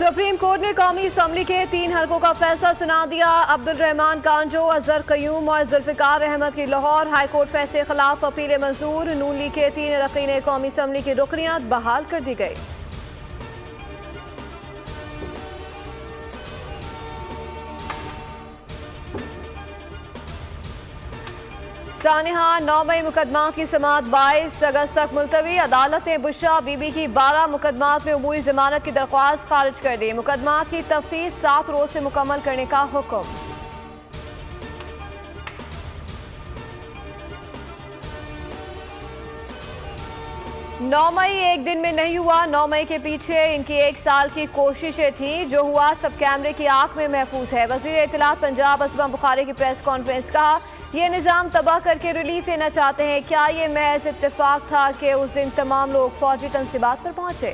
Supreme court ने कौमी assembly के 3 हलकों का फैसला सुना दिया। अब्दुल रहमान कांजो, अजहर कयूम और जुल्फिकार अहमद की लाहौर हाई कोर्ट फैसले के खिलाफ अपीलें मंजूर। नून लीग के 3 अरकान कौमी असम्बली की रुकनियत बहाल कर दी गई। सानिहा 9 मई मुकदमात की समाअत 22 अगस्त तक मुलतवी। अदालत ने बुशरा बीबी की 12 मुकदमात में अबूरी जमानत की दरख्वास्त खारिज कर दी। मुकदमात की तफ्तीश 7 रोज से मुकम्मल करने का हुक्म। नौ मई एक दिन में नहीं हुआ। 9 मई के पीछे इनकी 1 साल की कोशिशें थी। जो हुआ सब कैमरे की आंख में महफूज है। वज़ीर इत्तलात पंजाब असमा बुखारी की प्रेस कॉन्फ्रेंस, कहा ये निज़ाम तबाह करके रिलीफ लेना चाहते हैं। क्या ये महज इत्तेफाक था कि उस दिन तमाम लोग फौजी तंसीबात पर पहुंचे?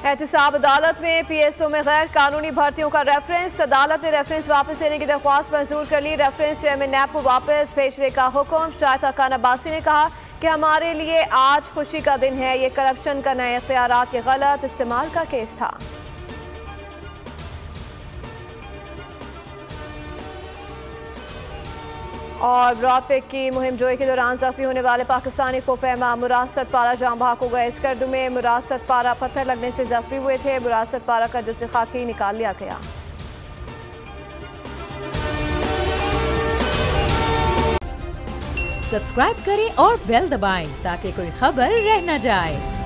एहतसाब अदालत में PSO में गैर कानूनी भर्तियों का रेफरेंस। अदालत ने रेफरेंस वापस लेने की दरख्वास्त मंजूर कर ली। रेफरेंस चेयरमैन नैब को वापस भेजने का हुक्म। शाहिद खान अब्बासी ने कहा कि हमारे लिए आज खुशी का दिन है। ये करप्शन का नए इख्तियारात के गलत इस्तेमाल का केस था। और ब्रॉडपैक की मुहिम जोई के दौरान जख्मी होने वाले पाकिस्तानी को पैमा मुरासत पारा जाम बहक हो गए। इस गर्द में मुरासत पारा पत्थर लगने से जख्मी हुए थे। मुरासत पारा का जुस्से खाकी निकाल लिया गया। सब्सक्राइब करें और बेल दबाएं ताकि कोई खबर रह न जाए।